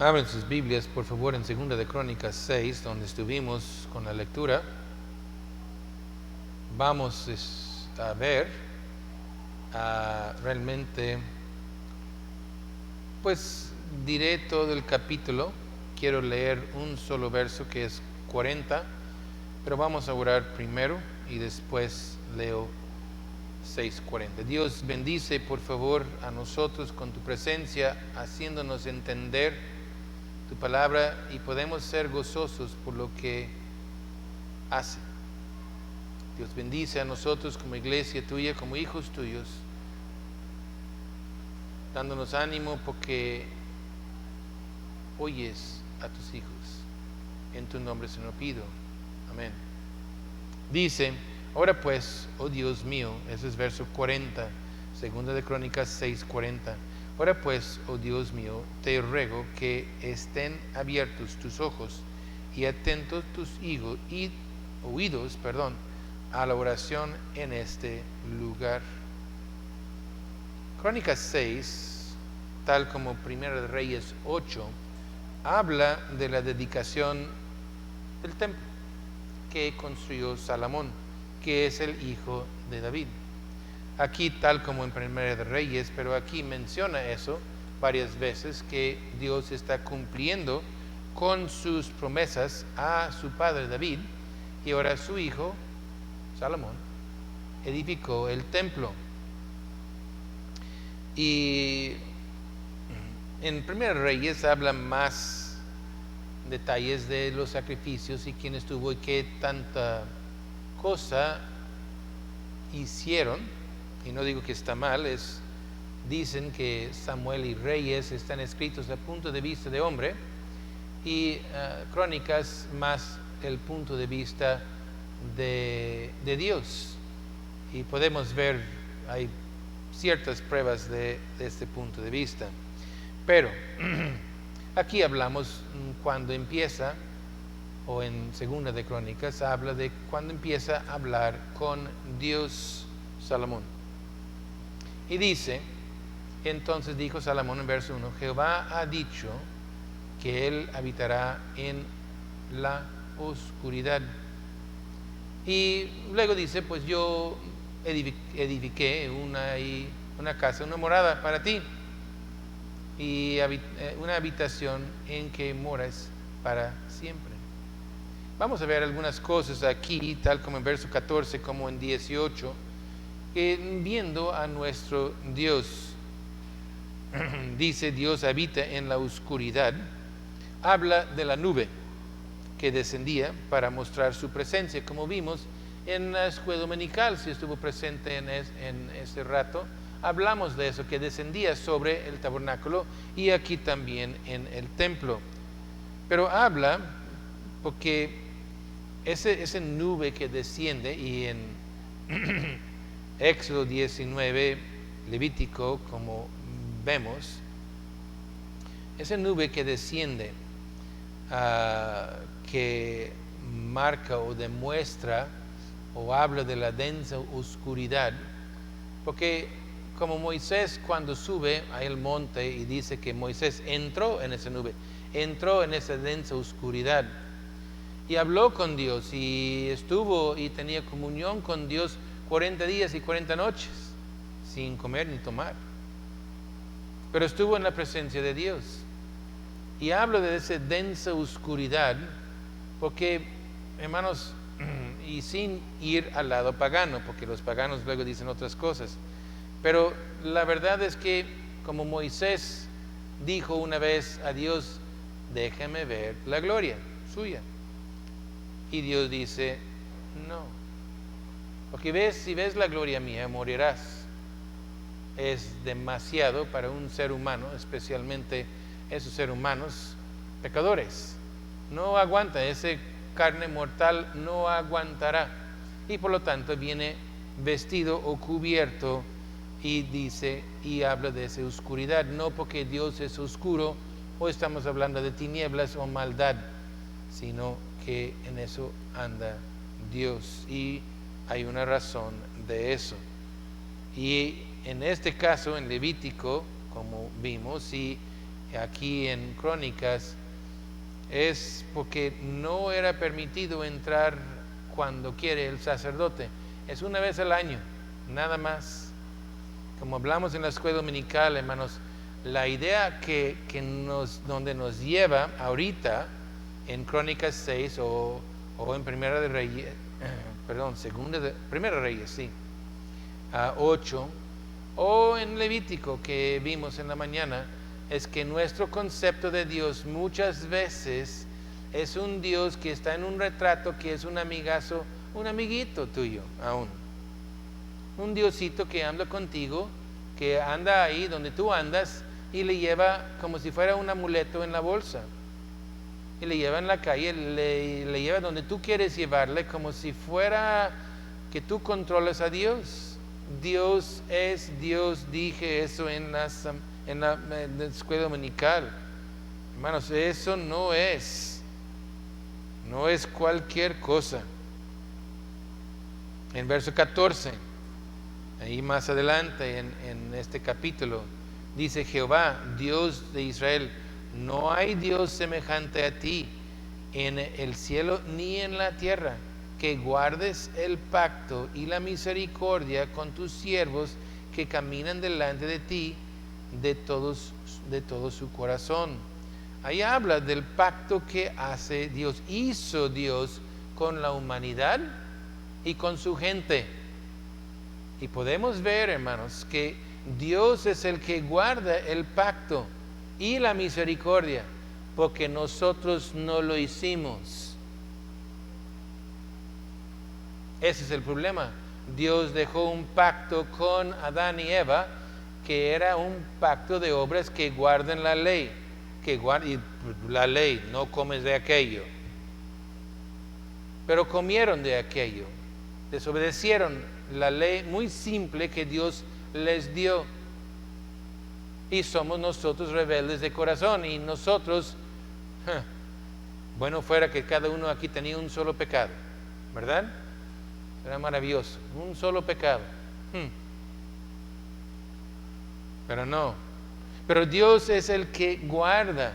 Abren sus Biblias, por favor, en 2 de Crónicas 6, donde estuvimos con la lectura. Vamos a ver realmente, pues diré todo el capítulo. Quiero leer un solo verso que es 40, pero vamos a orar primero y después leo 6:40. Dios, bendice por favor a nosotros con tu presencia, haciéndonos entender tu palabra y podemos ser gozosos por lo que hace. Dios bendice a nosotros como iglesia tuya, como hijos tuyos, dándonos ánimo porque oyes a tus hijos. En tu nombre se lo pido. Amén. Dice: ahora pues, oh Dios mío, ese es verso 40, 2 de Crónicas 6:40. Ahora pues, oh Dios mío, te ruego que estén abiertos tus ojos y atentos tus oídos, a la oración en este lugar. Crónicas 6, tal como Primera de Reyes 8, habla de la dedicación del templo que construyó Salomón, que es el hijo de David. Aquí, tal como en Primera de Reyes, pero aquí menciona eso varias veces, que Dios está cumpliendo con sus promesas a su padre David, y ahora su hijo Salomón edificó el templo. Y en Primera de Reyes habla más detalles de los sacrificios y quién estuvo y qué tanta cosa hicieron. Y no digo que está mal, dicen que Samuel y Reyes están escritos desde el punto de vista de hombre y Crónicas más el punto de vista de Dios. Y podemos ver, hay ciertas pruebas de este punto de vista. Pero aquí hablamos cuando empieza, o en 2 de Crónicas, habla de cuando empieza a hablar con Dios Salomón. Y dice: entonces dijo Salomón en verso 1, Jehová ha dicho que él habitará en la oscuridad. Y luego dice: pues yo edifiqué una casa, una morada para ti, y una habitación en que moras para siempre. Vamos a ver algunas cosas aquí, tal como en verso 14, como en 18, que viendo a nuestro Dios, dice Dios habita en la oscuridad, habla de la nube que descendía para mostrar su presencia, como vimos en la escuela dominical. Si estuvo presente en ese rato, hablamos de eso, que descendía sobre el tabernáculo y aquí también en el templo. Pero habla porque ese nube que desciende, y en Éxodo 19, Levítico, como vemos, esa nube que desciende, que marca o demuestra o habla de la densa oscuridad, porque como Moisés cuando sube al monte y dice que Moisés entró en esa nube, entró en esa densa oscuridad y habló con Dios y estuvo y tenía comunión con Dios 40 días y 40 noches sin comer ni tomar, pero estuvo en la presencia de Dios. Y hablo de esa densa oscuridad porque, hermanos, y sin ir al lado pagano, porque los paganos luego dicen otras cosas, pero la verdad es que como Moisés dijo una vez a Dios: déjame ver la gloria suya, y Dios dice: no, porque si ves la gloria mía morirás. Es demasiado para un ser humano, especialmente esos seres humanos pecadores. No aguanta, esa carne mortal no aguantará, y por lo tanto viene vestido o cubierto y dice y habla de esa oscuridad, no porque Dios es oscuro o estamos hablando de tinieblas o maldad, sino que en eso anda Dios y hay una razón de eso. Y en este caso en Levítico, como vimos, y aquí en Crónicas es porque no era permitido entrar cuando quiere el sacerdote. Es una vez al año, nada más. Como hablamos en la escuela dominical, hermanos, la idea donde nos lleva ahorita en Crónicas 6 o en Primera de Reyes, Primera de Reyes, sí, 8, o en Levítico que vimos en la mañana, es que nuestro concepto de Dios muchas veces es un Dios que está en un retrato que es un amigazo, un amiguito tuyo aún. Un Diosito que anda contigo, que anda ahí donde tú andas y le lleva como si fuera un amuleto en la bolsa. Y le lleva en la calle, le lleva donde tú quieres llevarle, como si fuera que tú controlas a Dios. Dios es Dios, dije eso en la escuela dominical. Hermanos, eso no es cualquier cosa. En verso 14, ahí más adelante en este capítulo, dice Jehová, Dios de Israel, no hay Dios semejante a ti en el cielo ni en la tierra, que guardes el pacto y la misericordia con tus siervos que caminan delante de ti de todo su corazón. Ahí habla del pacto que hace Dios, hizo Dios con la humanidad y con su gente. Y podemos ver, hermanos, que Dios es el que guarda el pacto y la misericordia, porque nosotros no lo hicimos. Ese es el problema. Dios dejó un pacto con Adán y Eva, que era un pacto de obras que guardan la ley, y la ley, no comes de aquello. Pero comieron de aquello, desobedecieron la ley muy simple que Dios les dio. Y somos nosotros rebeldes de corazón. Y nosotros, bueno fuera que cada uno aquí tenía un solo pecado, ¿verdad? Era maravilloso, un solo pecado. Pero no. Pero Dios es el que guarda.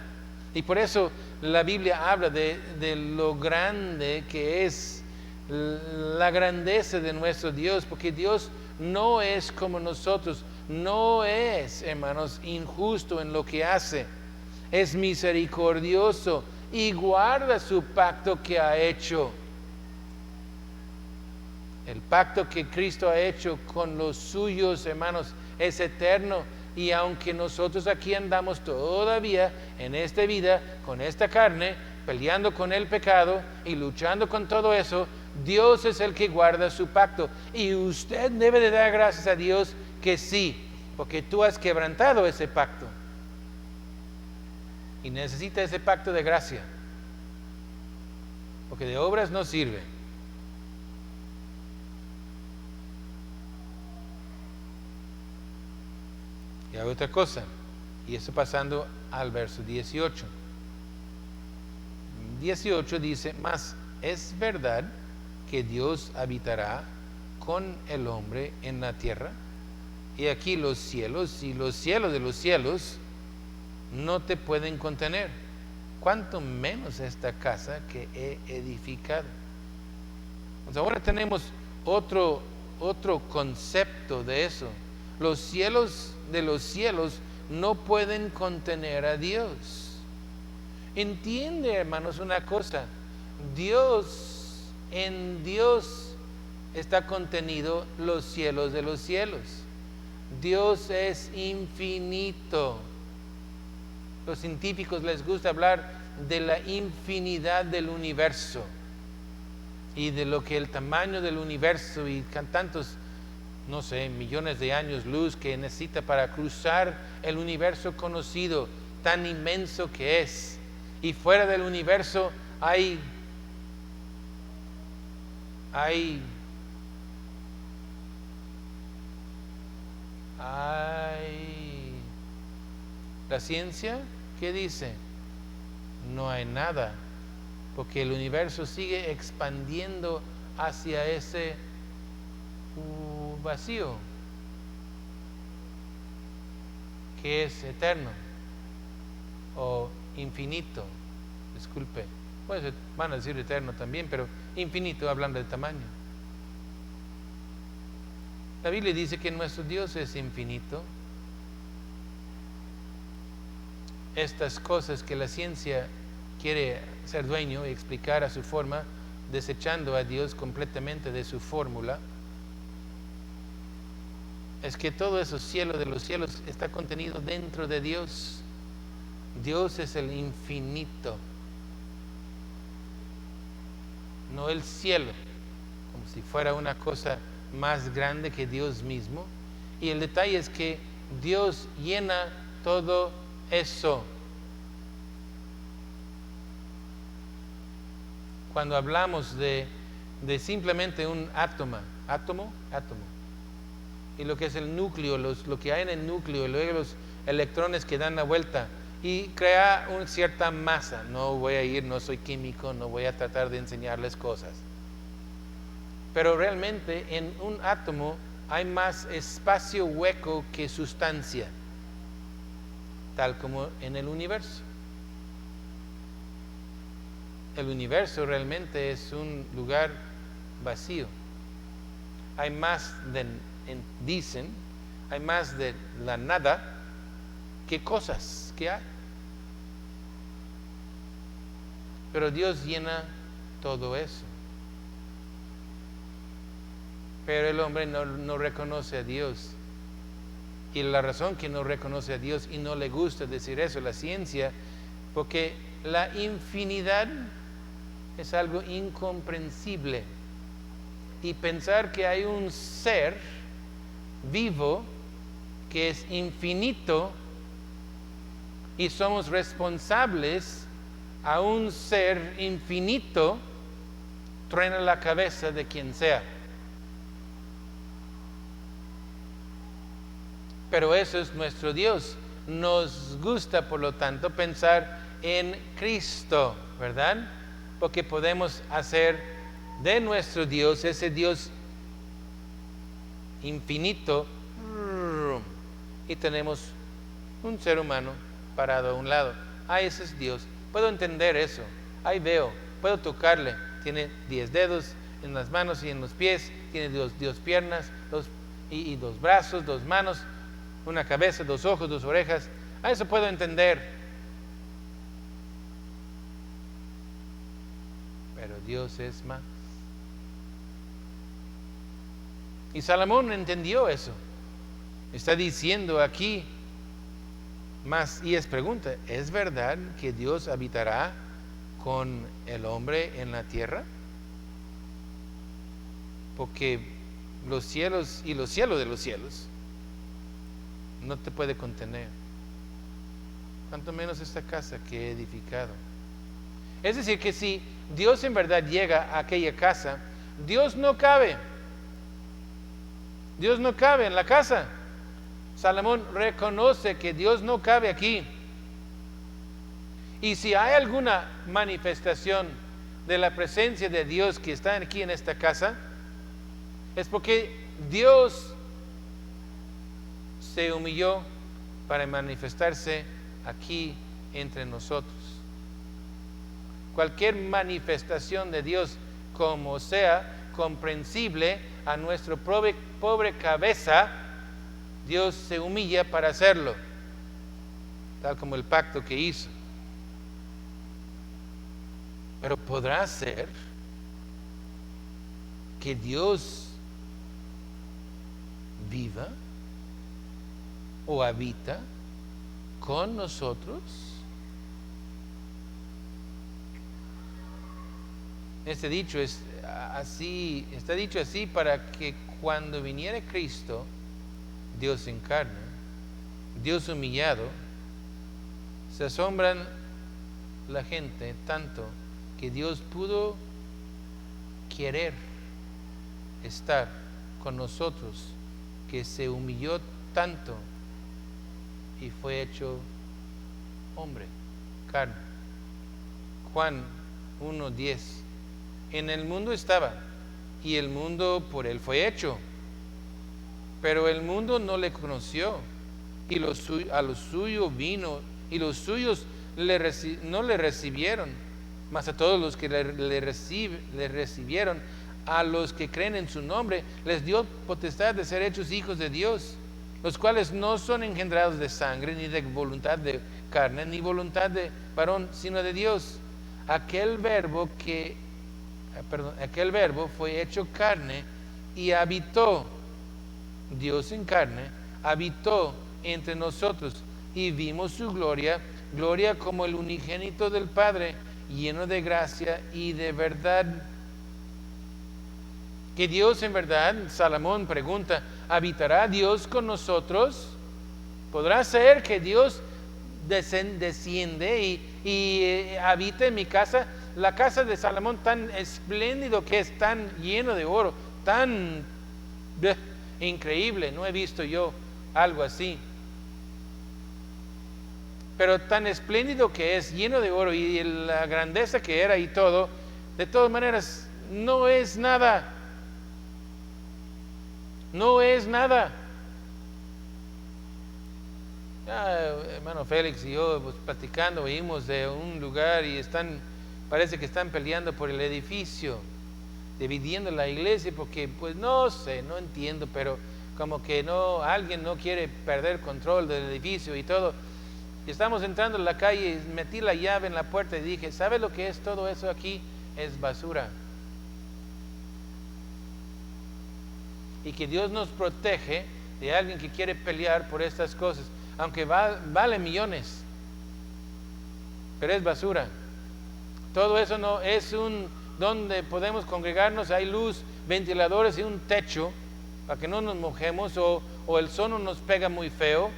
Y por eso la Biblia habla de lo grande que es la grandeza de nuestro Dios, porque Dios no es como nosotros, no es, hermanos, injusto en lo que hace, es misericordioso y guarda su pacto que ha hecho. El pacto que Cristo ha hecho con los suyos, hermanos, es eterno. Y aunque nosotros aquí andamos todavía en esta vida, con esta carne, peleando con el pecado y luchando con todo eso, Dios es el que guarda su pacto. Y usted debe de dar gracias a Dios que sí, porque tú has quebrantado ese pacto. Y necesita ese pacto de gracia, porque de obras no sirve. Y hay otra cosa, y eso pasando al verso 18. 18 dice, mas es verdad que Dios habitará con el hombre en la tierra. Y aquí los cielos y los cielos de los cielos no te pueden contener, cuanto menos esta casa que he edificado. Pues ahora tenemos otro concepto de eso. Los cielos de los cielos no pueden contener a Dios. Entiende, hermanos, una cosa. En Dios está contenido los cielos de los cielos. Dios es infinito. Los científicos les gusta hablar de la infinidad del universo y de lo que el tamaño del universo y tantos, no sé, millones de años luz que necesita para cruzar el universo conocido, tan inmenso que es. Y fuera del universo hay la ciencia, ¿qué dice? No hay nada, porque el universo sigue expandiendo hacia ese vacío que es eterno. o infinito, disculpe, pues van a decir eterno también, pero infinito hablando de tamaño. La Biblia dice que nuestro Dios es infinito. Estas cosas que la ciencia quiere ser dueño y explicar a su forma, desechando a Dios completamente de su fórmula, es que todo eso cielo de los cielos está contenido dentro de Dios. Dios es el infinito, no el cielo, como si fuera una cosa más grande que Dios mismo. Y el detalle es que Dios llena todo eso. Cuando hablamos de simplemente un átomo, y lo que es el núcleo, lo que hay en el núcleo, y luego los electrones que dan la vuelta, y crea una cierta masa. No soy químico, no voy a tratar de enseñarles cosas. Pero realmente en un átomo hay más espacio hueco que sustancia, tal como en el universo. El universo realmente es un lugar vacío. Hay más dicen, hay más de la nada que cosas que hay. Pero Dios llena todo eso. Pero el hombre no reconoce a Dios. Y la razón que no reconoce a Dios y no le gusta decir eso, la ciencia, porque la infinidad es algo incomprensible. Y pensar que hay un ser vivo que es infinito y somos responsables a un ser infinito, truena la cabeza de quien sea. Pero eso es nuestro Dios. Nos gusta, por lo tanto, pensar en Cristo, ¿verdad? Porque podemos hacer de nuestro Dios, ese Dios infinito, y tenemos un ser humano parado a un lado. Ese es Dios. Puedo entender eso. Ahí veo, puedo tocarle. Tiene 10 dedos en las manos y en los pies. Tiene dos piernas, y 2 brazos, 2 manos, una cabeza, 2 ojos, 2 orejas. A eso puedo entender. Pero Dios es más. Y Salomón entendió eso. Está diciendo aquí más, y es pregunta, ¿es verdad que Dios habitará con el hombre en la tierra? Porque los cielos y los cielos de los cielos no te puede contener, cuanto menos esta casa que he edificado. Es decir, que si Dios en verdad llega a aquella casa, Dios no cabe en la casa. Salomón reconoce que Dios no cabe aquí. Y si hay alguna manifestación de la presencia de Dios que está aquí en esta casa, es porque Dios se humilló para manifestarse aquí entre nosotros. Cualquier manifestación de Dios, como sea comprensible a nuestra pobre cabeza, Dios se humilla para hacerlo, tal como el pacto que hizo. Pero podrá ser que Dios viva o habita con nosotros. Este dicho es así, está dicho así para que cuando viniera Cristo, Dios encarna, Dios humillado, se asombran la gente tanto que Dios pudo querer estar con nosotros, que se humilló tanto y fue hecho hombre, carne. Juan 1:10. En el mundo estaba, y el mundo por él fue hecho, pero el mundo no le conoció, y a los suyos vino, y los suyos no le recibieron, mas a todos los que le recibieron, a los que creen en su nombre, les dio potestad de ser hechos hijos de Dios, los cuales no son engendrados de sangre, ni de voluntad de carne, ni voluntad de varón, sino de Dios. Aquel verbo fue hecho carne y habitó, Dios en carne, habitó entre nosotros, y vimos su gloria, gloria como el unigénito del Padre, lleno de gracia y de verdad. Que Dios en verdad, Salomón pregunta, ¿habitará Dios con nosotros? ¿Podrá ser que Dios desciende y habita en mi casa? La casa de Salomón, tan espléndido que es, tan lleno de oro, tan increíble, no he visto yo algo así. Pero tan espléndido que es, lleno de oro, y la grandeza que era y todo, de todas maneras, no es nada. No es nada. Hermano Félix y yo pues, platicando, oímos de un lugar y parece que están peleando por el edificio, dividiendo la iglesia, porque pues no sé, no entiendo, pero como que alguien no quiere perder control del edificio y todo. Y estamos entrando en la calle y metí la llave en la puerta y dije, ¿sabe lo que es todo eso aquí? Es basura. Y que Dios nos protege de alguien que quiere pelear por estas cosas, aunque vale millones, pero es basura. Todo eso no es donde podemos congregarnos, hay luz, ventiladores y un techo para que no nos mojemos o el sol no nos pega muy feo.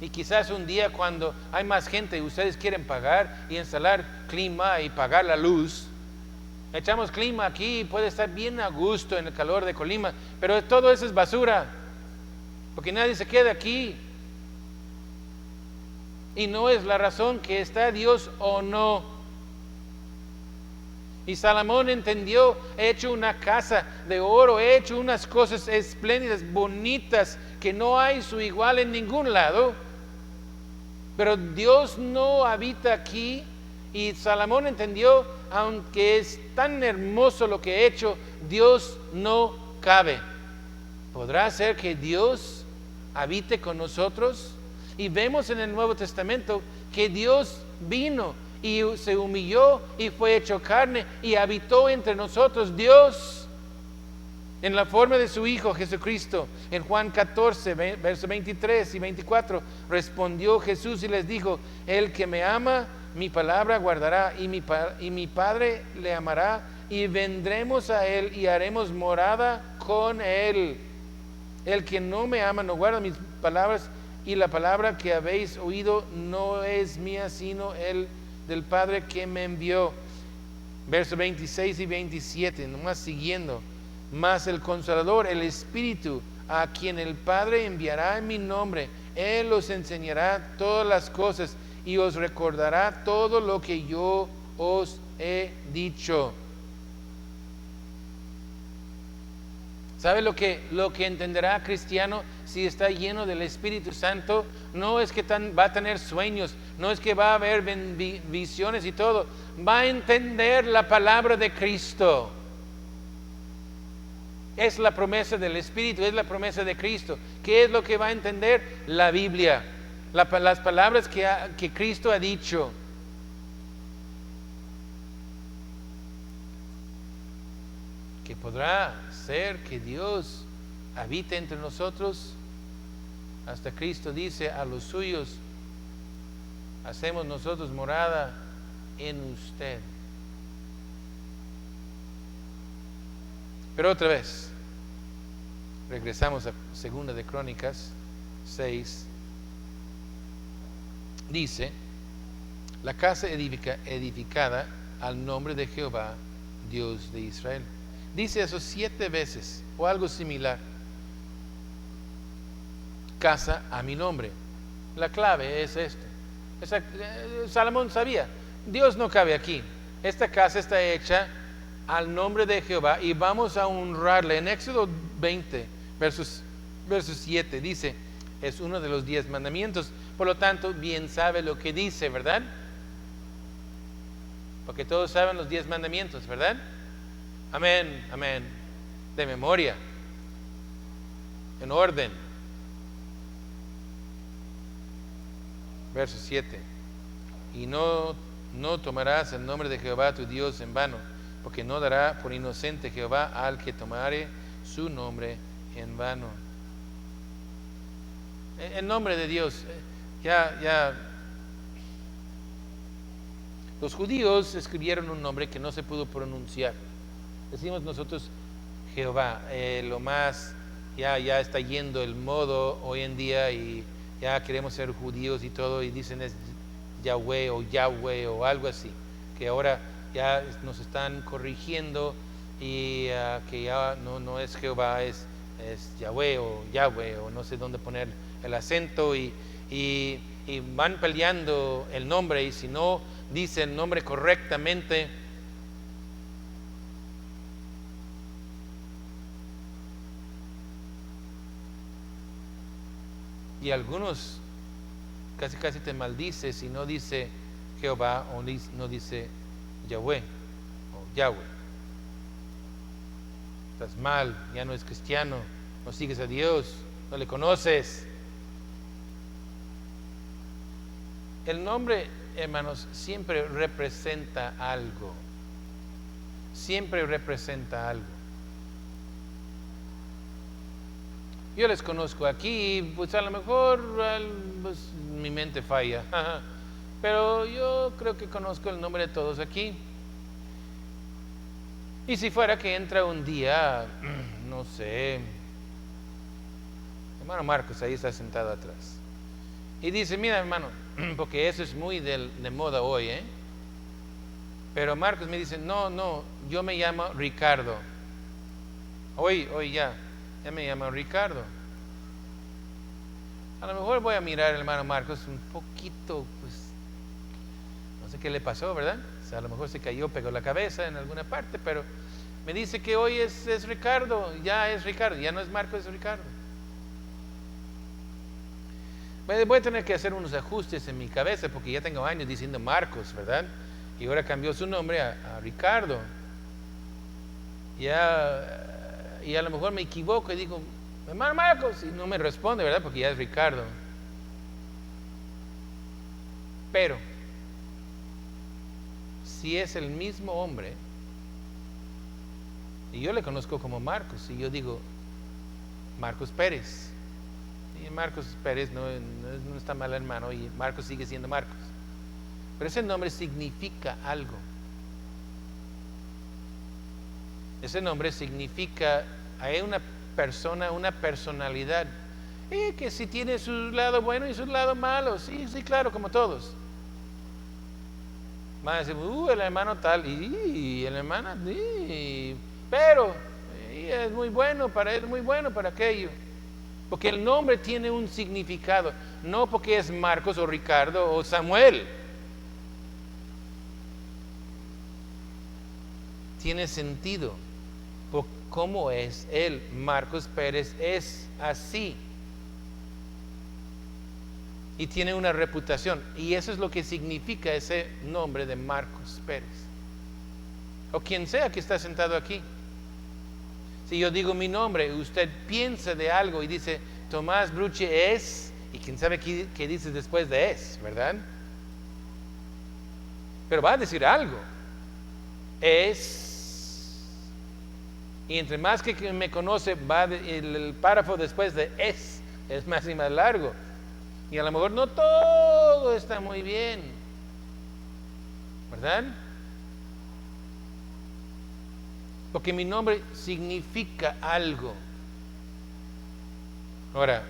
Y quizás un día cuando hay más gente y ustedes quieren pagar y instalar clima y pagar la luz, echamos clima aquí y puede estar bien a gusto en el calor de Colima, pero todo eso es basura, porque nadie se queda aquí. Y no es la razón que está Dios o no. Y Salomón entendió, he hecho una casa de oro, he hecho unas cosas espléndidas, bonitas, que no hay su igual en ningún lado. Pero Dios no habita aquí. Y Salomón entendió, aunque es tan hermoso lo que he hecho, Dios no cabe. ¿Podrá ser que Dios habite con nosotros? Y vemos en el Nuevo Testamento que Dios vino y se humilló y fue hecho carne y habitó entre nosotros. Dios en la forma de su Hijo Jesucristo. En Juan 14, versos 23 y 24, respondió Jesús y les dijo, el que me ama, mi palabra guardará, y mi Padre le amará, y vendremos a él y haremos morada con él. El que no me ama no guarda mis palabras, y la palabra que habéis oído no es mía, sino el del Padre que me envió. Versos 26 y 27, nomás siguiendo. Mas el Consolador, el Espíritu, a quien el Padre enviará en mi nombre, Él os enseñará todas las cosas y os recordará todo lo que yo os he dicho. ¿Sabe lo que entenderá cristiano si está lleno del Espíritu Santo? No es que va a tener sueños, no es que va a haber visiones y todo, va a entender la palabra de Cristo. Es la promesa del Espíritu, es la promesa de Cristo. ¿Qué es lo que va a entender? La Biblia, las palabras que Cristo ha dicho. Que podrá ser que Dios habite entre nosotros. Hasta Cristo dice a los suyos, hacemos nosotros morada en usted. Pero otra vez, regresamos a 2 de Crónicas 6. Dice, la casa edificada al nombre de Jehová, Dios de Israel. Dice eso 7 veces o algo similar. Casa a mi nombre. La clave es Salomón sabía, Dios no cabe aquí. Esta casa está hecha al nombre de Jehová y vamos a honrarle. En Éxodo 20, versos 7 dice, Es uno de los 10 mandamientos. Por lo tanto, bien sabe lo que dice, ¿verdad? Porque todos saben los 10 mandamientos, ¿verdad? Amén, amén. De memoria. En orden. Verso 7. Y no tomarás el nombre de Jehová tu Dios en vano, porque no dará por inocente Jehová al que tomare su nombre en vano. El nombre de Dios, los judíos escribieron un nombre que no se pudo pronunciar. Decimos nosotros Jehová, lo más, ya está yendo el modo hoy en día y ya queremos ser judíos y todo y dicen es Yahweh o algo así, que ahora ya nos están corrigiendo y que ya no es Jehová, es Yahweh o no sé dónde poner el acento y van peleando el nombre y si no dice el nombre correctamente, y algunos casi te maldice si no dice Jehová o no dice Yahweh o Yahweh. Estás mal, ya no es cristiano, no sigues a Dios, no le conoces. El nombre, hermanos, siempre representa algo. Siempre representa algo. Yo les conozco aquí, pues a lo mejor pues, mi mente falla, pero yo creo que conozco el nombre de todos aquí. Y si fuera que entra un día, no sé, hermano Marcos ahí está sentado atrás, y dice, mira hermano, porque eso es muy de moda hoy, pero Marcos me dice, no, yo me llamo Ricardo. Hoy ya me llamo Ricardo. A lo mejor voy a mirar al hermano Marcos un poquito, pues, no sé qué le pasó, ¿verdad? O sea, a lo mejor se cayó, pegó la cabeza en alguna parte, pero me dice que hoy es Ricardo, ya no es Marcos, es Ricardo. Voy a tener que hacer unos ajustes en mi cabeza porque ya tengo años diciendo Marcos, ¿verdad? Y ahora cambió su nombre a Ricardo. Y a lo mejor me equivoco y digo, hermano Marcos, y no me responde, ¿verdad? Porque ya es Ricardo. Pero, si es el mismo hombre, y yo le conozco como Marcos, y yo digo, Marcos Pérez, y Marcos Pérez no está mal hermano, y Marcos sigue siendo Marcos. Pero ese nombre significa algo. Ese nombre significa, hay una persona, una personalidad, que si tiene su lado bueno y su lado malo, sí, claro, como todos. Van a decir, el hermano tal, y el hermano, pero es muy bueno para él, muy bueno para aquello. Porque el nombre tiene un significado, no porque es Marcos o Ricardo o Samuel. Tiene sentido. ¿Cómo es él? Marcos Pérez es así. Y tiene una reputación. Y eso es lo que significa ese nombre de Marcos Pérez. O quien sea que está sentado aquí. Si yo digo mi nombre, usted piensa de algo y dice, Tomás Bruche es, y quién sabe qué dice después de es, ¿verdad? Pero va a decir algo. Es. Y entre más que me conoce, el párrafo después de es más y más largo. Y a lo mejor no todo está muy bien, ¿verdad? Porque mi nombre significa algo. Ahora,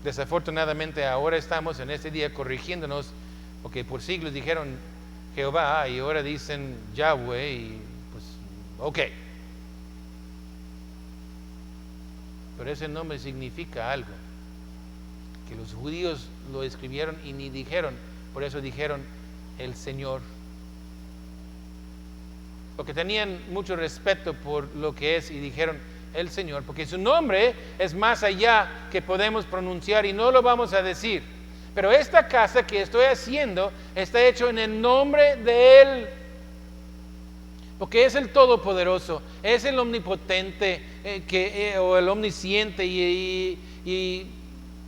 desafortunadamente ahora estamos en este día corrigiéndonos, porque por siglos dijeron Jehová y ahora dicen Yahweh y pues, ok. Pero ese nombre significa algo, que los judíos lo escribieron y ni dijeron, por eso dijeron el Señor. Porque tenían mucho respeto por lo que es y dijeron el Señor, porque su nombre es más allá que podemos pronunciar y no lo vamos a decir. Pero esta casa que estoy haciendo está hecho en el nombre de Él, porque es el Todopoderoso, es el Omnipotente o el Omnisciente y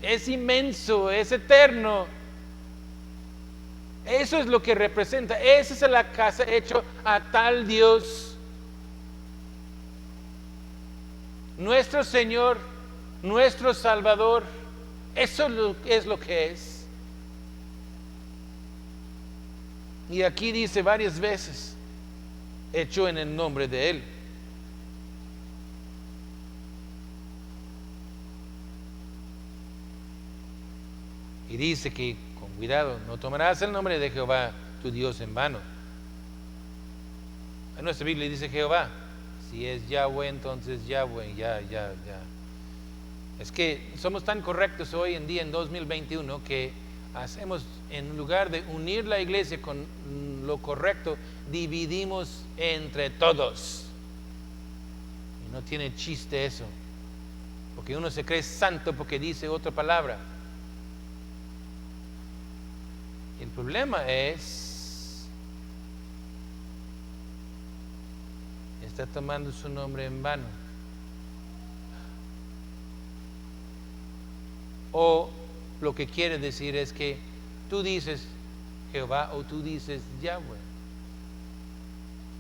es inmenso, es eterno. Eso es lo que representa. Esa es la casa hecha a tal Dios. Nuestro Señor, nuestro Salvador. Eso es lo que es. Y aquí dice varias veces, hecho en el nombre de Él. Y dice que, con cuidado, no tomarás el nombre de Jehová tu Dios en vano. En nuestra Biblia dice Jehová. Si es Yahweh, entonces Yahweh, ya. Es que somos tan correctos hoy en día, en 2021, que hacemos, en lugar de unir la iglesia con lo correcto, dividimos entre todos. Y no tiene chiste eso, porque uno se cree santo porque dice otra palabra. El problema es, está tomando su nombre en vano. O lo que quiere decir es que tú dices Jehová o tú dices Yahweh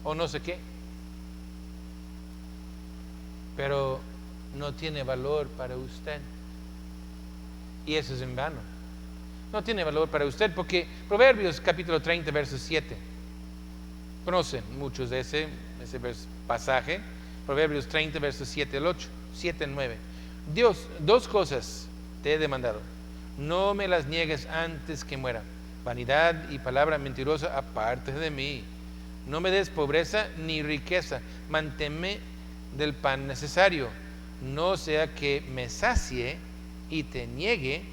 o no sé qué, pero no tiene valor para usted, y eso es en vano. No tiene valor para usted, porque Proverbios capítulo 30 verso 7, conocen muchos de ese pasaje. Proverbios 30 versos 7 al 8, 7 al 9. Dios, dos cosas te he demandado, no me las niegues antes que muera. Vanidad y palabra mentirosa aparte de mí. No me des pobreza ni riqueza, manténme del pan necesario, no sea que me sacie y te niegue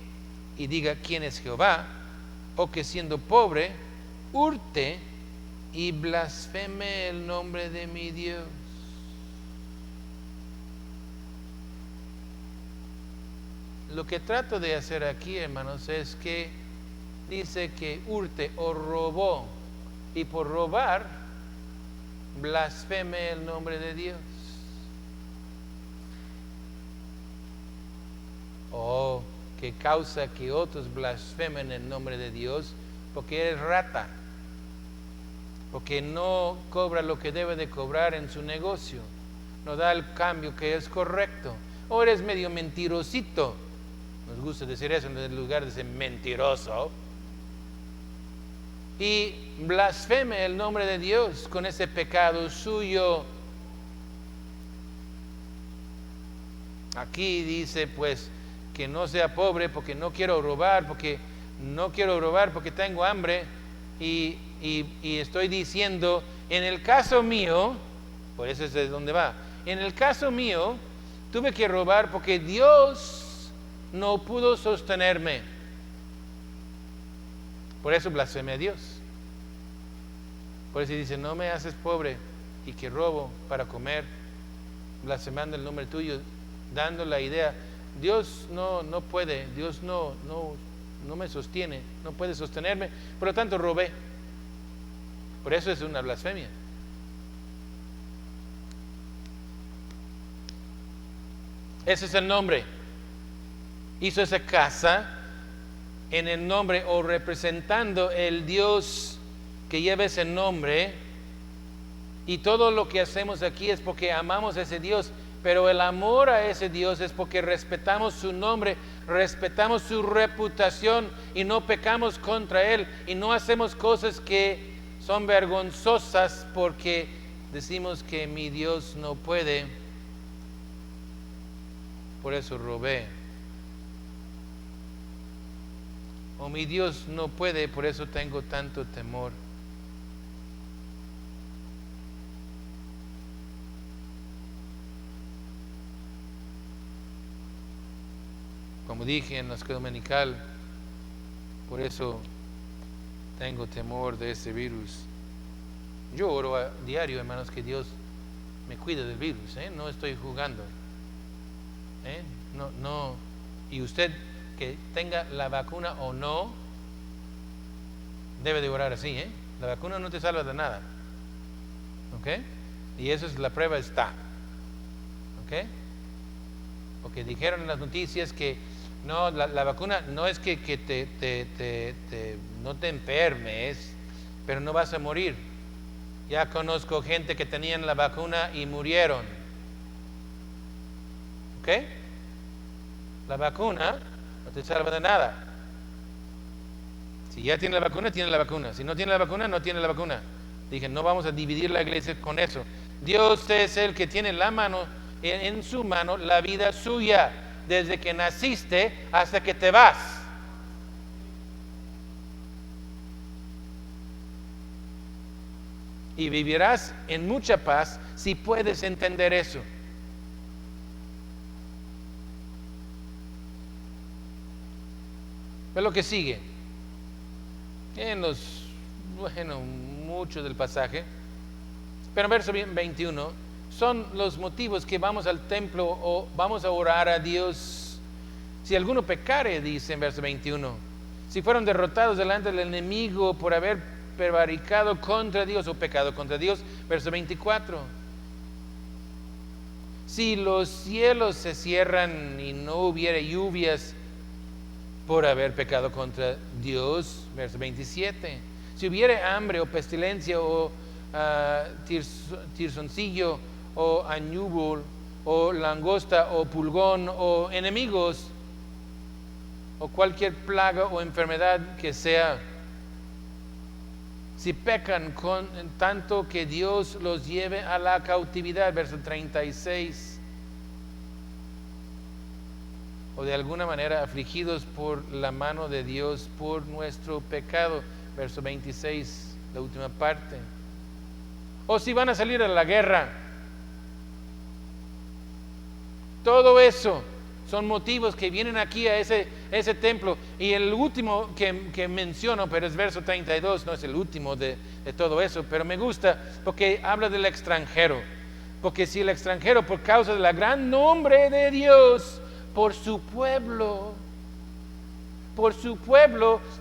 y diga quién es Jehová, o que siendo pobre hurte y blasfeme el nombre de mi Dios. Lo que trato de hacer aquí, hermanos, es que dice que hurte o robó, y por robar blasfeme el nombre de Dios. O que causa que otros blasfemen el nombre de Dios porque es rata, porque no cobra lo que debe de cobrar en su negocio, no da el cambio que es correcto, o eres medio mentirosito. Nos gusta decir eso en lugar de ser mentiroso. Y blasfeme el nombre de Dios con ese pecado suyo. Aquí dice pues que no sea pobre porque no quiero robar, porque tengo hambre, y estoy diciendo, en el caso mío, por eso es de donde va, en el caso mío tuve que robar porque Dios no pudo sostenerme. Por eso blasfemé a Dios. Por eso dice, no me haces pobre y que robo para comer, blasfemando el nombre tuyo, dando la idea, Dios no puede, Dios no me sostiene, no puede sostenerme, por lo tanto robé. Por eso es una blasfemia. Ese es el nombre. Hizo esa casa en el nombre o representando el Dios que lleva ese nombre, y todo lo que hacemos aquí es porque amamos a ese Dios, pero el amor a ese Dios es porque respetamos su nombre, respetamos su reputación y no pecamos contra Él y no hacemos cosas que son vergonzosas porque decimos que mi Dios no puede. Por eso robé. O mi Dios no puede, por eso tengo tanto temor. Como dije en la escuela dominical, por eso tengo temor de ese virus. Yo oro a diario, hermanos, que Dios me cuide del virus, no estoy jugando. ¿eh? No, no. Y usted que tenga la vacuna o no, debe de orar así, ¿eh? La vacuna no te salva de nada, ¿ok? Y eso es la prueba está, ¿ok? Porque dijeron en las noticias que no, la vacuna no es que no te enfermes, pero no vas a morir. Ya conozco gente que tenían la vacuna y murieron, ¿ok? La vacuna no te salva de nada. Si ya tiene la vacuna, tiene la vacuna. Si no tiene la vacuna, no tiene la vacuna. Dije, no vamos a dividir la iglesia con eso. Dios es el que tiene la mano, en su mano, la vida suya, desde que naciste hasta que te vas. Y vivirás en mucha paz si puedes entender eso. Ve lo que sigue. Mucho del pasaje, pero en verso 21 son los motivos que vamos al templo o vamos a orar a Dios. Si alguno pecare, dice en verso 21, si fueron derrotados delante del enemigo por haber prevaricado contra Dios o pecado contra Dios, verso 24. Si los cielos se cierran y no hubiere lluvias por haber pecado contra Dios, verso 27. Si hubiere hambre o pestilencia o tirsoncillo o añubul o langosta o pulgón o enemigos o cualquier plaga o enfermedad que sea, si pecan con tanto que Dios los lleve a la cautividad, verso 36. O de alguna manera afligidos por la mano de Dios por nuestro pecado, verso 26, la última parte. O si van a salir a la guerra. Todo eso son motivos que vienen aquí a ese templo. Y el último que menciono, pero es verso 32, no es el último de todo eso, pero me gusta porque habla del extranjero. Porque si el extranjero, por causa del gran nombre de Dios, por su pueblo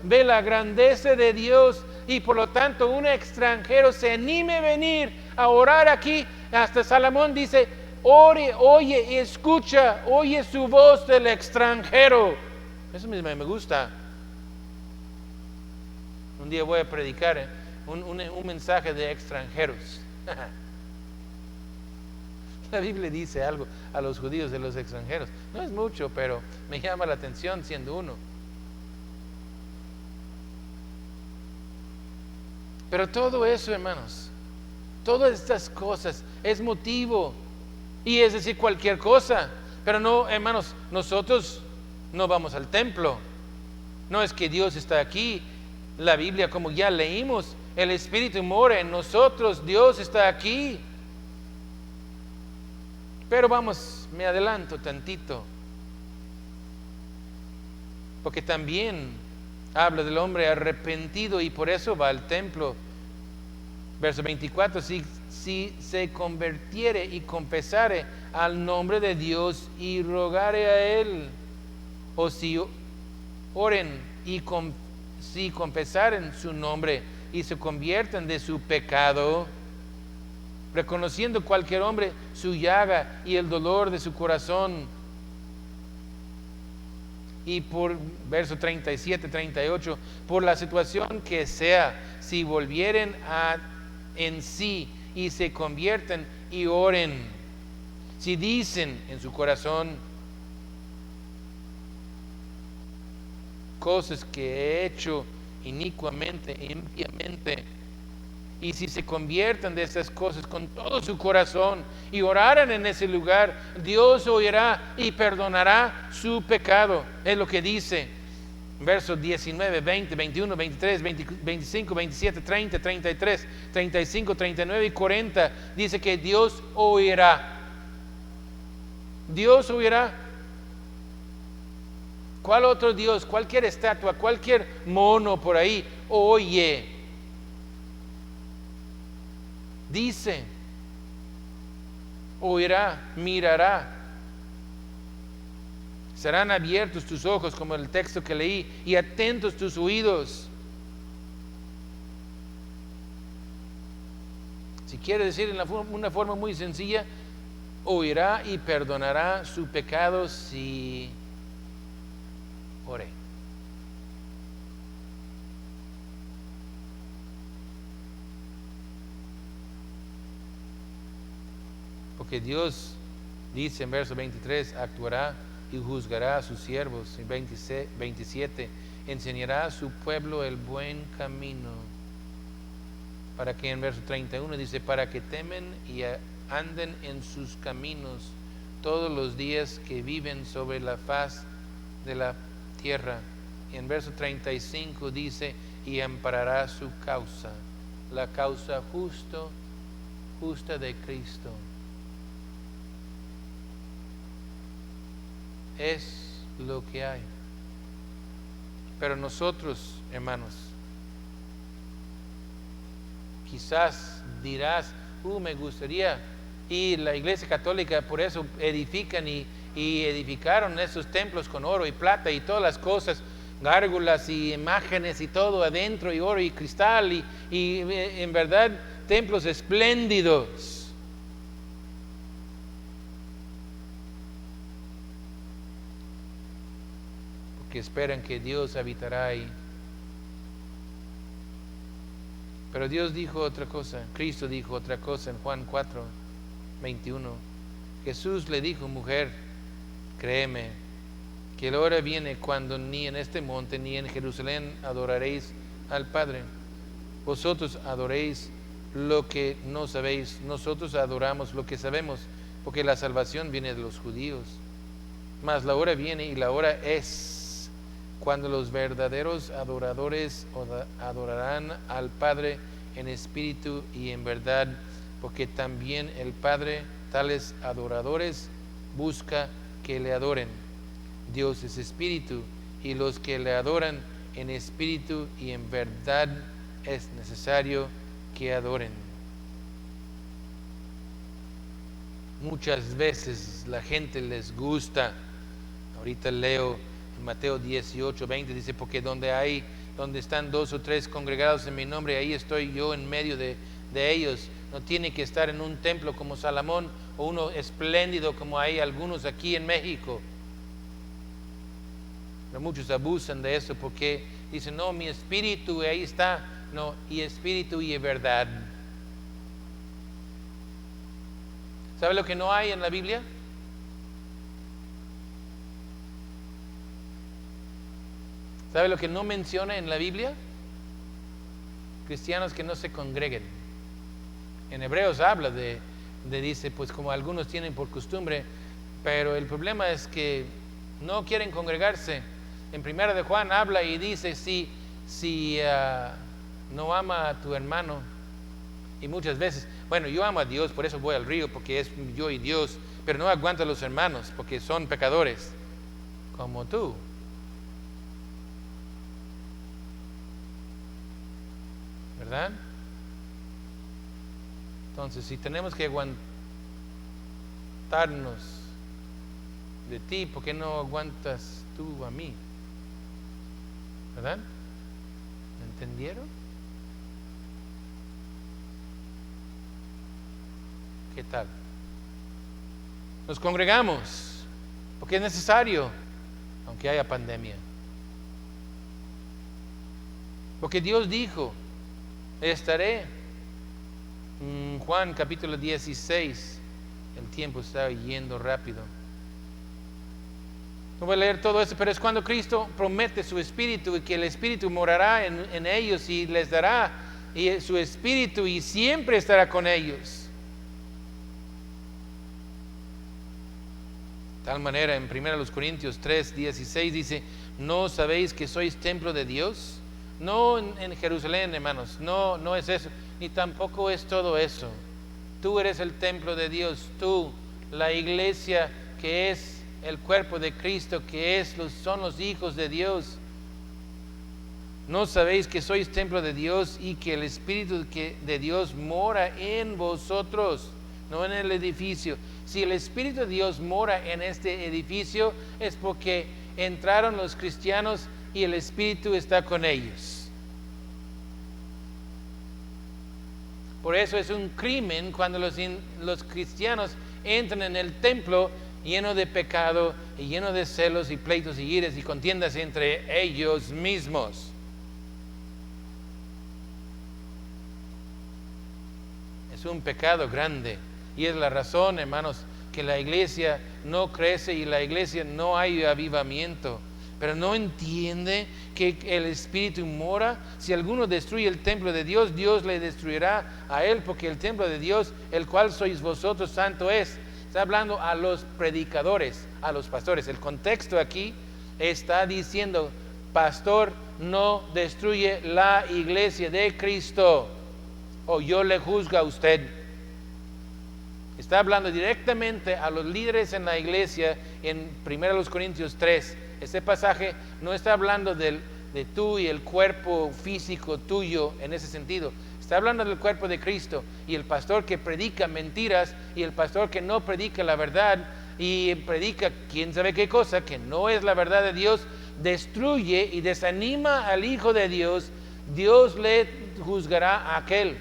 ve la grandeza de Dios y por lo tanto un extranjero se anime a venir a orar aquí. Hasta Salomón dice, ore, oye, escucha, oye su voz del extranjero. Eso me gusta. Un día voy a predicar un mensaje de extranjeros. La Biblia dice algo a los judíos de los extranjeros. No es mucho, pero me llama la atención siendo uno. Pero todo eso, hermanos, todas estas cosas es motivo. Y es decir, cualquier cosa. Pero no, hermanos, nosotros no vamos al templo. No es que Dios está aquí. La Biblia, como ya leímos, el Espíritu mora en nosotros. Dios está aquí. Pero vamos, me adelanto tantito, porque también habla del hombre arrepentido y por eso va al templo. Verso 24, si se convirtiere y confesare al nombre de Dios y rogare a Él, o si oren y si confesaren su nombre y se conviertan de su pecado, reconociendo cualquier hombre su llaga y el dolor de su corazón. Y por verso 37, 38, por la situación que sea, si volvieren en sí y se convierten y oren, si dicen en su corazón, cosas que he hecho inicuamente, impíamente, y si se conviertan de esas cosas con todo su corazón y oraran en ese lugar, Dios oirá y perdonará su pecado. Es lo que dice versos 19, 20, 21, 23, 25, 27, 30, 33, 35, 39 y 40. Dice que Dios oirá. Dios oirá. ¿Cuál otro Dios? Cualquier estatua, cualquier mono por ahí, oye. Dice, oirá, mirará. Serán abiertos tus ojos, como el texto que leí, y atentos tus oídos. Si quiere decir en una forma muy sencilla, oirá y perdonará su pecado si ore. Porque Dios dice en verso 23, actuará y juzgará a sus siervos. En 27, enseñará a su pueblo el buen camino. Para que en verso 31 dice, para que temen y anden en sus caminos todos los días que viven sobre la faz de la tierra. Y en verso 35 dice, y amparará su causa, la causa justa de Cristo. Es lo que hay. Pero nosotros, hermanos, quizás dirás, me gustaría, y la Iglesia Católica por eso edifican y edificaron esos templos con oro y plata y todas las cosas, gárgolas y imágenes y todo adentro, y oro y cristal, y en verdad templos espléndidos. Que esperan que Dios habitará ahí. Pero Dios dijo otra cosa, Cristo dijo otra cosa en Juan 4:21. Jesús le dijo, mujer, créeme, que la hora viene cuando ni en este monte ni en Jerusalén adoraréis al Padre. Vosotros adoréis lo que no sabéis, nosotros adoramos lo que sabemos, porque la salvación viene de los judíos. Mas la hora viene y la hora es cuando los verdaderos adoradores adorarán al Padre en espíritu y en verdad, porque también el Padre tales adoradores busca que le adoren. Dios es espíritu, y los que le adoran en espíritu y en verdad es necesario que adoren. Muchas veces la gente les gusta, ahorita leo en Mateo 18:20, dice, porque donde están 2 o 3 congregados en mi nombre, ahí estoy yo en medio de ellos. No tiene que estar en un templo como Salomón o uno espléndido como hay algunos aquí en México. Pero muchos abusan de eso porque dicen, no, mi espíritu, ahí está. No, y espíritu y verdad. ¿Sabe lo que no hay en la Biblia? ¿Sabe lo que no menciona en la Biblia? Cristianos que no se congreguen. En Hebreos habla dice, pues como algunos tienen por costumbre, pero el problema es que no quieren congregarse. En 1 de Juan habla y dice, si no ama a tu hermano, y muchas veces, bueno, yo amo a Dios, por eso voy al río, porque es yo y Dios, pero no aguanto a los hermanos, porque son pecadores, como tú. ¿Verdad? Entonces, si tenemos que aguantarnos de ti, ¿por qué no aguantas tú a mí? ¿Verdad? ¿Me entendieron? ¿Qué tal? Nos congregamos porque es necesario, aunque haya pandemia. Porque Dios dijo, estaré. Juan capítulo 16, el tiempo está yendo rápido. No voy a leer todo eso, pero es cuando Cristo promete su espíritu y que el espíritu morará en ellos y les dará su espíritu y siempre estará con ellos. De tal manera, en 1 Corintios 3:16 dice, ¿no sabéis que sois templo de Dios? No en Jerusalén, hermanos, no es eso, ni tampoco es todo eso. Tú eres el templo de Dios, tú, la iglesia que es el cuerpo de Cristo, que son los hijos de Dios. ¿No sabéis que sois templo de Dios y que el Espíritu de Dios mora en vosotros? no en el edificio. Si el Espíritu de Dios mora en este edificio, es porque entraron los cristianos y el Espíritu está con ellos. Por eso es un crimen cuando los cristianos entran en el templo lleno de pecado y lleno de celos y pleitos y iras y contiendas entre ellos mismos. Es un pecado grande y es la razón, hermanos, que la iglesia no crece y la iglesia no hay avivamiento. Pero no entiende que el Espíritu mora. Si alguno destruye el templo de Dios, Dios le destruirá a él, porque el templo de Dios, el cual sois vosotros, santo es. Está hablando a los predicadores, a los pastores. El contexto aquí está diciendo: pastor, no destruye la iglesia de Cristo, o yo le juzgo a usted. Está hablando directamente a los líderes en la iglesia en 1 Corintios 3. Este pasaje no está hablando de tú y el cuerpo físico tuyo en ese sentido. Está hablando del cuerpo de Cristo, y el pastor que predica mentiras y el pastor que no predica la verdad y predica quién sabe qué cosa que no es la verdad de Dios, destruye y desanima al Hijo de Dios. Dios le juzgará a aquel.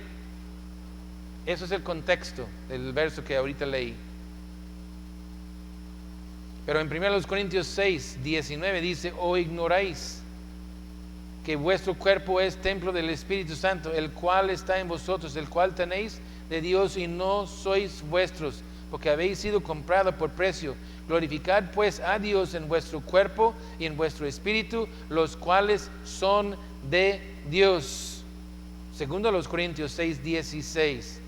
Eso es el contexto del verso que ahorita leí. Pero en 1 Corintios 6, 19 dice: ¿o ignoráis que vuestro cuerpo es templo del Espíritu Santo, el cual está en vosotros, el cual tenéis de Dios, y no sois vuestros, porque habéis sido comprado por precio? Glorificad pues a Dios en vuestro cuerpo y en vuestro espíritu, los cuales son de Dios. Segundo a los Corintios 6, 16.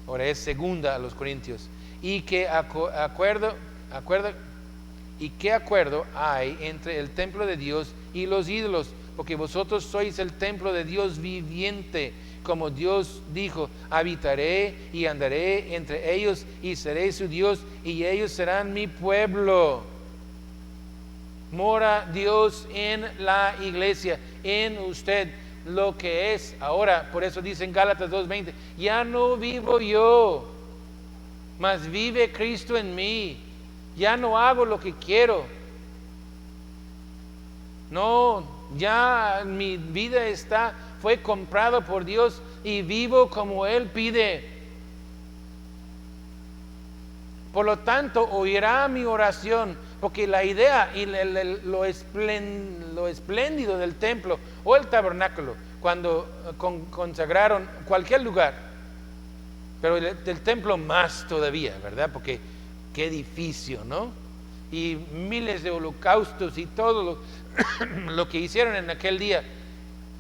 Ahora es segunda a los Corintios. ¿Y qué acuerdo hay entre el templo de Dios y los ídolos? Porque vosotros sois el templo de Dios viviente, como Dios dijo: habitaré y andaré entre ellos y seré su Dios y ellos serán mi pueblo. Mora Dios en la iglesia, en usted, lo que es ahora. Por eso dice en Gálatas 2:20: ya no vivo yo, mas vive Cristo en mí. Ya no hago lo que quiero. No, ya mi vida fue comprado por Dios y vivo como Él pide. Por lo tanto, oirá mi oración, porque la idea y lo espléndido del templo o el tabernáculo, cuando consagraron cualquier lugar, pero el templo más todavía, ¿verdad? Porque qué edificio, ¿no? Y miles de holocaustos y todo lo que hicieron en aquel día.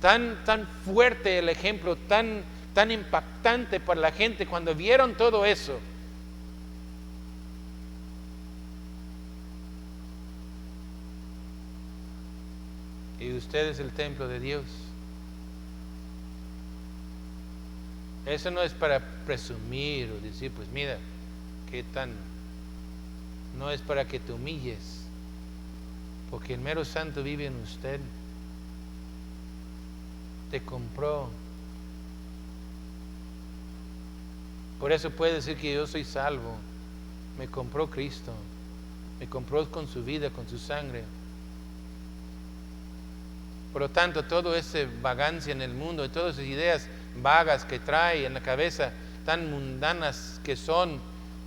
Tan fuerte el ejemplo, tan impactante para la gente cuando vieron todo eso. Y usted es el templo de Dios. Eso no es para presumir o decir, pues mira, qué tan... No es para que te humilles, porque el mero santo vive en usted. Te compró. Por eso puede decir que yo soy salvo. Me compró Cristo. Me compró con su vida, con su sangre. Por lo tanto, toda esa vagancia en el mundo y todas esas ideas vagas que trae en la cabeza, tan mundanas que son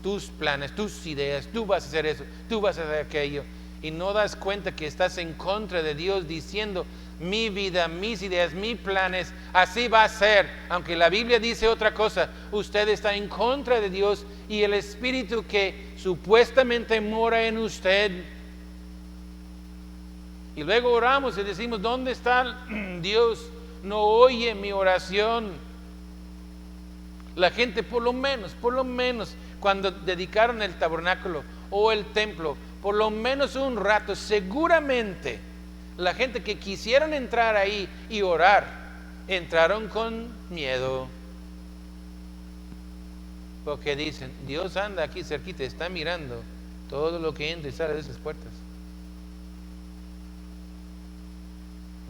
tus planes, tus ideas, tú vas a hacer eso, tú vas a hacer aquello, y no das cuenta que estás en contra de Dios diciendo: mi vida, mis ideas, mis planes, así va a ser. Aunque la Biblia dice otra cosa, usted está en contra de Dios y el Espíritu que supuestamente mora en usted. Y luego oramos y decimos: ¿dónde está Dios? No oye mi oración. La gente por lo menos, cuando dedicaron el tabernáculo o el templo, por lo menos un rato, seguramente la gente que quisieron entrar ahí y orar, entraron con miedo. Porque dicen: Dios anda aquí cerquita, está mirando todo lo que entra y sale de esas puertas.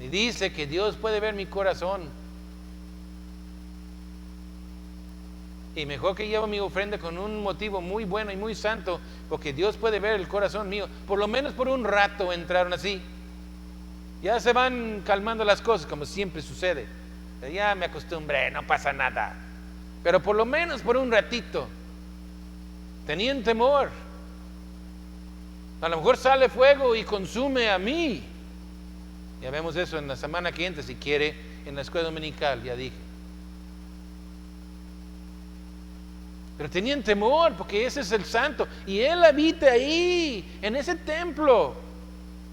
Y dice que Dios puede ver mi corazón. Y mejor que llevo mi ofrenda con un motivo muy bueno y muy santo, porque Dios puede ver el corazón mío. Por lo menos por un rato entraron así. Ya se van calmando las cosas, como siempre sucede. Ya me acostumbré, no pasa nada. Pero por lo menos por un ratito. Tenían temor. A lo mejor sale fuego y consume a mí. Ya vemos eso en la semana que entra, si quiere, en la escuela dominical, ya dije. Pero tenían temor porque ese es el santo y Él habita ahí, en ese templo.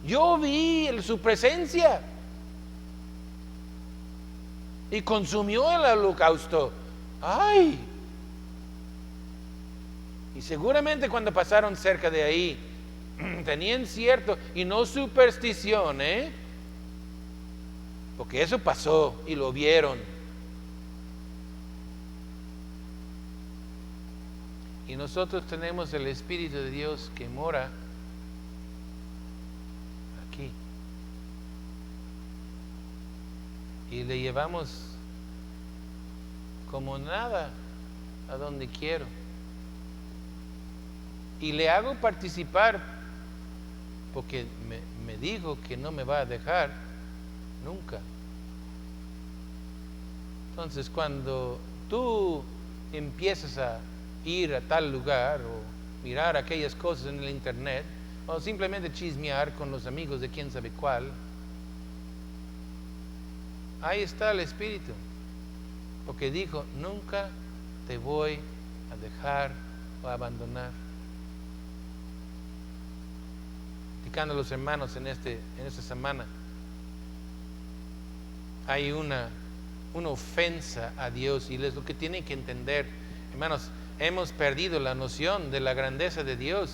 Yo vi su presencia y consumió el holocausto. ¡Ay! Y seguramente cuando pasaron cerca de ahí, tenían cierto, y no superstición, porque eso pasó y lo vieron. Y nosotros tenemos el Espíritu de Dios que mora aquí. Y le llevamos como nada a donde quiero. Y le hago participar porque me dijo que no me va a dejar nunca. Entonces, cuando tú empiezas a ir a tal lugar o mirar aquellas cosas en el internet o simplemente chismear con los amigos de quién sabe cuál, ahí está el Espíritu, porque dijo: nunca te voy a dejar o a abandonar. Platicando a los hermanos en esta semana, hay una ofensa a Dios, y es lo que tienen que entender, hermanos. Hemos perdido la noción de la grandeza de Dios.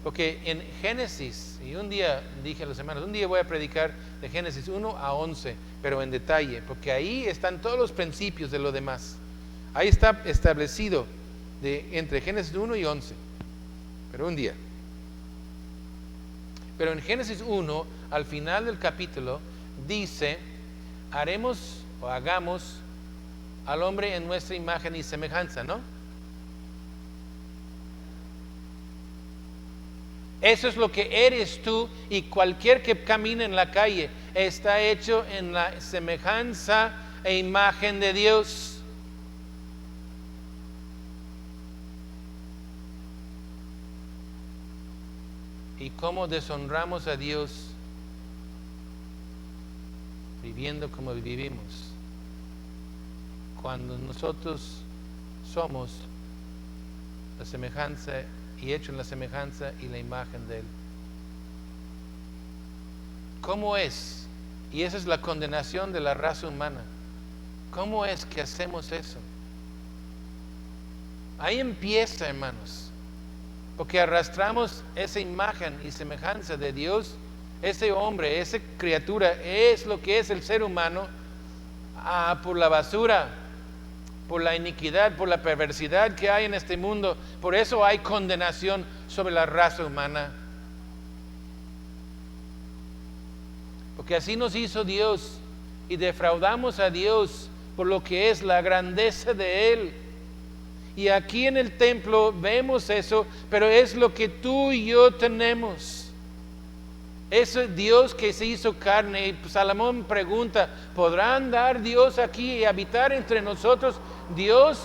Porque en Génesis, y un día dije a los hermanos, un día voy a predicar de Génesis 1 a 11, pero en detalle, porque ahí están todos los principios de lo demás. Ahí está establecido entre Génesis 1 y 11, pero un día. Pero en Génesis 1, al final del capítulo, dice: haremos o hagamos al hombre en nuestra imagen y semejanza, ¿no? Eso es lo que eres tú, y cualquier que camine en la calle está hecho en la semejanza e imagen de Dios. ¿Y cómo deshonramos a Dios? Viviendo como vivimos. Cuando nosotros somos la semejanza y hecho en la semejanza y la imagen de Él. ¿Cómo es? Y esa es la condenación de la raza humana. ¿Cómo es que hacemos eso? Ahí empieza, hermanos, porque arrastramos esa imagen y semejanza de Dios. Ese hombre, esa criatura es lo que es el ser humano, por la basura, por la iniquidad, por la perversidad que hay en este mundo. Por eso hay condenación sobre la raza humana. Porque así nos hizo Dios, y defraudamos a Dios por lo que es la grandeza de Él. Y aquí en el templo vemos eso, pero es lo que tú y yo tenemos. Es Dios que se hizo carne. Y Salomón pregunta: ¿podrá andar Dios aquí y habitar entre nosotros Dios?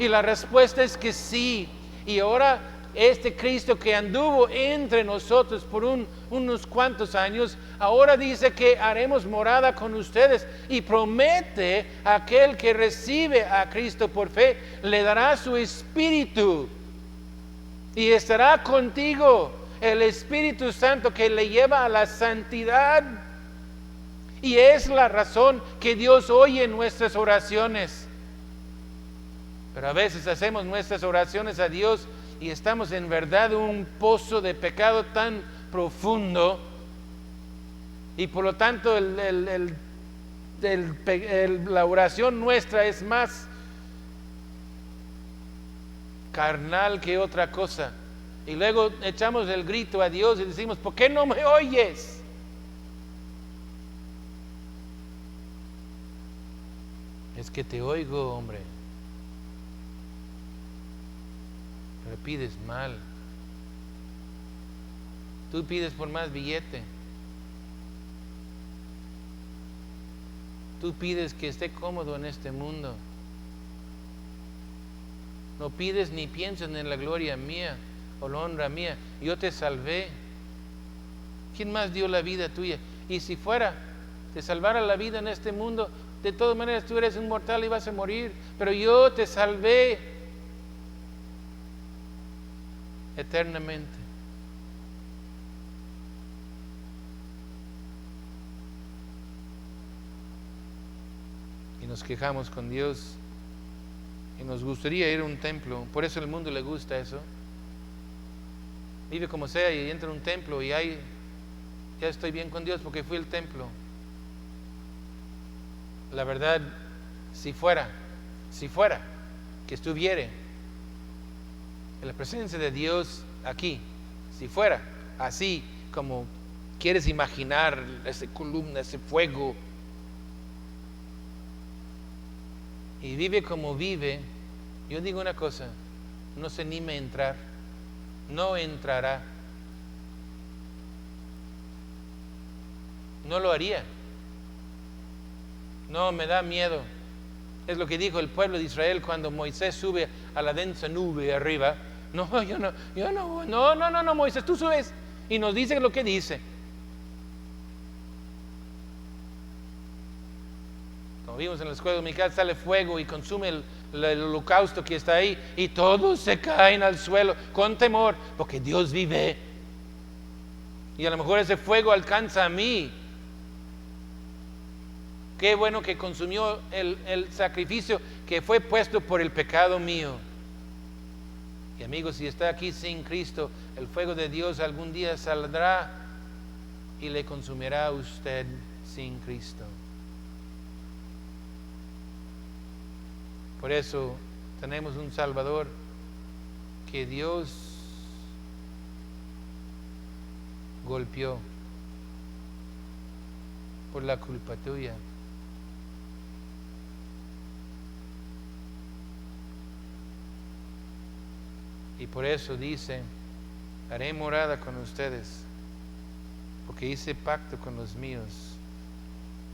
Y la respuesta es que sí. Y ahora este Cristo que anduvo entre nosotros por unos cuantos años, ahora dice que haremos morada con ustedes, y promete a aquel que recibe a Cristo por fe, le dará su Espíritu y estará contigo. El Espíritu Santo que le lleva a la santidad. Y es la razón que Dios oye nuestras oraciones. Pero a veces hacemos nuestras oraciones a Dios y estamos en verdad en un pozo de pecado tan profundo, y por lo tanto la oración nuestra es más carnal que otra cosa. Y luego echamos el grito a Dios y decimos: ¿por qué no me oyes? Es que te oigo, hombre. pides mal. Tú pides por más billete. Tú pides que esté cómodo en este mundo. No pides ni piensas en la gloria mía o la honra mía. Yo te salvé. ¿Quién más dio la vida tuya? Y si te salvara la vida en este mundo, de todas maneras tú eres un mortal y vas a morir. Pero yo te salvé eternamente. Y nos quejamos con Dios y nos gustaría ir a un templo. Por eso al mundo le gusta eso. Vive como sea y entra a un templo y ya estoy bien con Dios porque fui al templo. La verdad, si fuera que estuviera en la presencia de Dios aquí, si fuera así como quieres imaginar, esa columna, ese fuego, y vive como vive, yo digo una cosa, no se anime a entrar, no entrará, no lo haría, no, me da miedo. Es lo que dijo el pueblo de Israel cuando Moisés sube a la densa nube arriba. No, no, Moisés, tú subes y nos dice lo que dice. Como vimos en la escuela dominical, sale fuego y consume el holocausto que está ahí y todos se caen al suelo con temor porque Dios vive. Y a lo mejor ese fuego alcanza a mí. Qué bueno que consumió el sacrificio que fue puesto por el pecado mío. Y amigos, si está aquí sin Cristo, el fuego de Dios algún día saldrá y le consumirá a usted sin Cristo. Por eso tenemos un Salvador que Dios golpeó por la culpa tuya. Y por eso dice, haré morada con ustedes, porque hice pacto con los míos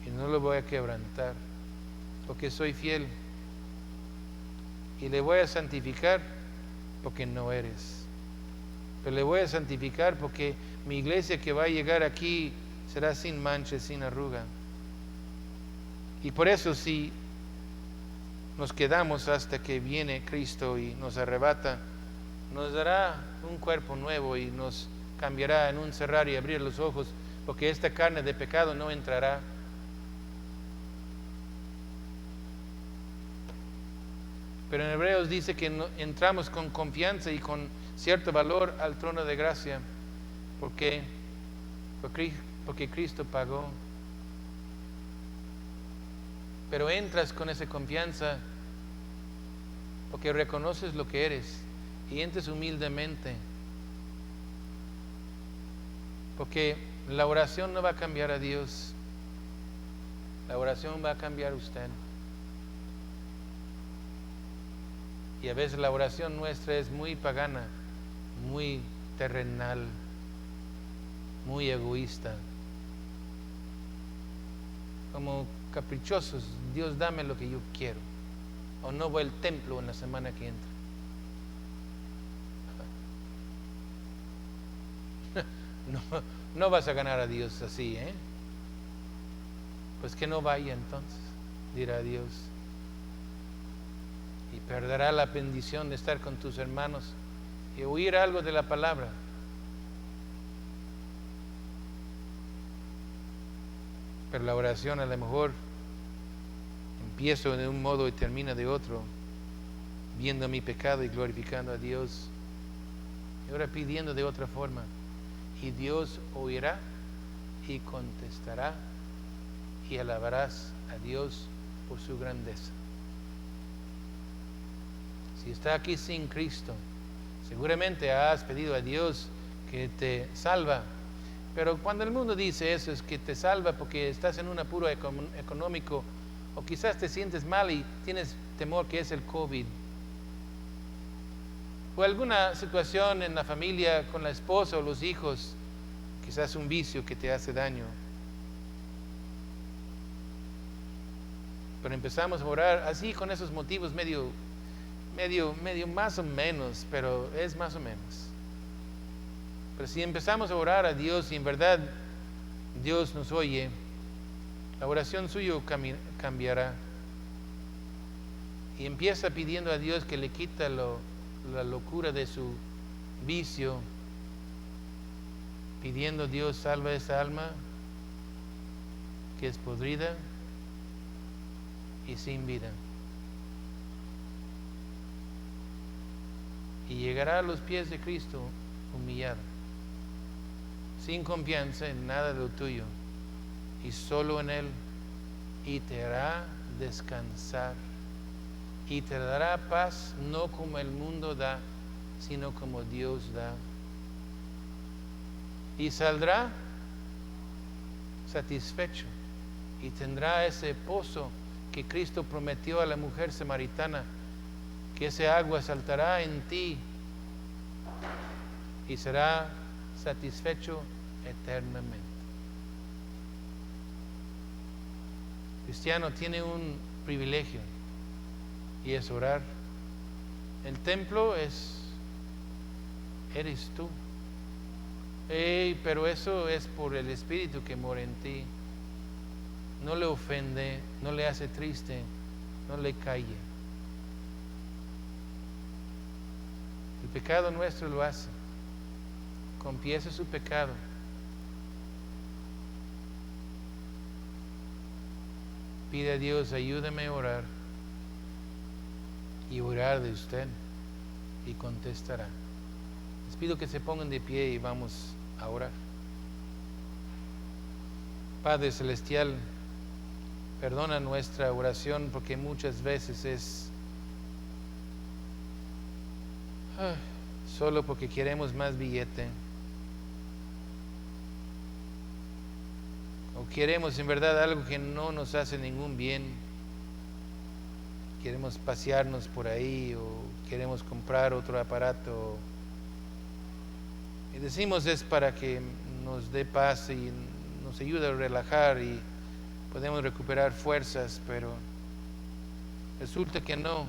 y no lo voy a quebrantar, porque soy fiel. Y le voy a santificar porque no eres. Pero le voy a santificar porque mi iglesia que va a llegar aquí será sin mancha, sin arruga. Y por eso si nos quedamos hasta que viene Cristo y nos arrebata, nos dará un cuerpo nuevo y nos cambiará en un cerrar y abrir los ojos, porque esta carne de pecado no entrará. Pero en Hebreos dice que entramos con confianza y con cierto valor al trono de gracia, porque Cristo pagó. Pero entras con esa confianza porque reconoces lo que eres y entres humildemente, porque la oración no va a cambiar a Dios, la oración va a cambiar a usted. Y a veces la oración nuestra es muy pagana, muy terrenal, muy egoísta, como caprichosos. Dios, dame lo que yo quiero, o no voy al templo en la semana que entra. No vas a ganar a Dios así, ¿eh? Pues que no vaya entonces, dirá Dios. Y perderá la bendición de estar con tus hermanos y oír algo de la palabra. Pero la oración a lo mejor empiezo de un modo y termina de otro, viendo mi pecado y glorificando a Dios, y ahora pidiendo de otra forma. Y Dios oirá y contestará y alabarás a Dios por su grandeza. Si está aquí sin Cristo, seguramente has pedido a Dios que te salva, pero cuando el mundo dice eso es que te salva porque estás en un apuro económico o quizás te sientes mal y tienes temor que es el COVID. o alguna situación en la familia con la esposa o los hijos, quizás un vicio que te hace daño. Pero empezamos a orar así con esos motivos medio más o menos, pero es más o menos. Pero si empezamos a orar a Dios y en verdad Dios nos oye, la oración suya cambiará. Y empieza pidiendo a Dios que le quita la locura de su vicio, pidiendo: Dios, salva esa alma que es podrida y sin vida. Y llegará a los pies de Cristo humillado, sin confianza en nada de lo tuyo, y solo en Él, y te hará descansar, y te dará paz, no como el mundo da, sino como Dios da. Y saldrá satisfecho, y tendrá ese pozo que Cristo prometió a la mujer samaritana, que ese agua saltará en ti y será satisfecho eternamente. Cristiano tiene un privilegio, y es orar. El templo eres tú. Pero eso es por el Espíritu que mora en ti. No le ofende, no le hace triste, no le calle. El pecado nuestro lo hace. Confiese su pecado. Pide a Dios: ayúdame a orar. Y orar de usted, y contestará. Les pido que se pongan de pie y vamos a orar. Padre Celestial, perdona nuestra oración, porque muchas veces es solo porque queremos más billete, o queremos en verdad algo que no nos hace ningún bien. Queremos pasearnos por ahí, o queremos comprar otro aparato, y decimos es para que nos dé paz y nos ayude a relajar y podemos recuperar fuerzas, pero resulta que no.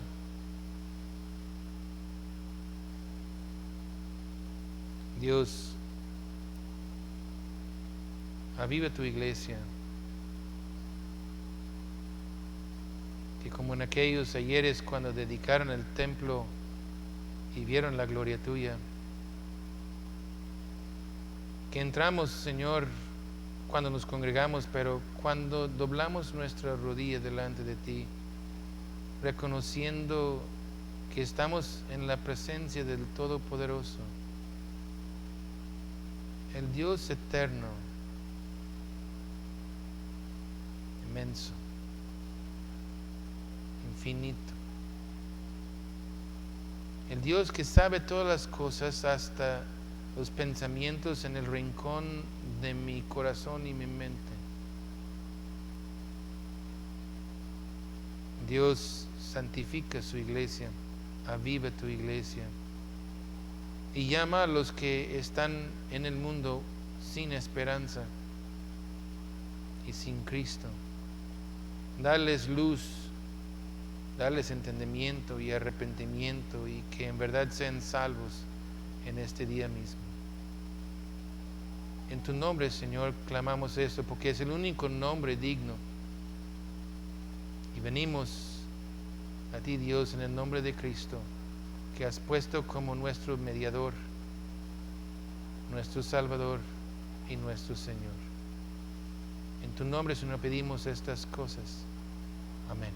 Dios, aviva tu iglesia, que como en aquellos ayeres cuando dedicaron el templo y vieron la gloria tuya, que entramos, Señor, cuando nos congregamos, pero cuando doblamos nuestra rodilla delante de ti, reconociendo que estamos en la presencia del Todopoderoso, el Dios eterno, inmenso, infinito, el Dios que sabe todas las cosas, hasta los pensamientos en el rincón de mi corazón y mi mente. Dios, santifica su iglesia, aviva tu iglesia y llama a los que están en el mundo sin esperanza y sin Cristo. Dales luz, dales entendimiento y arrepentimiento, y que en verdad sean salvos en este día mismo. En tu nombre, Señor, clamamos esto, porque es el único nombre digno. Y venimos a ti, Dios, en el nombre de Cristo, que has puesto como nuestro mediador, nuestro Salvador y nuestro Señor. En tu nombre, Señor, pedimos estas cosas. Amén.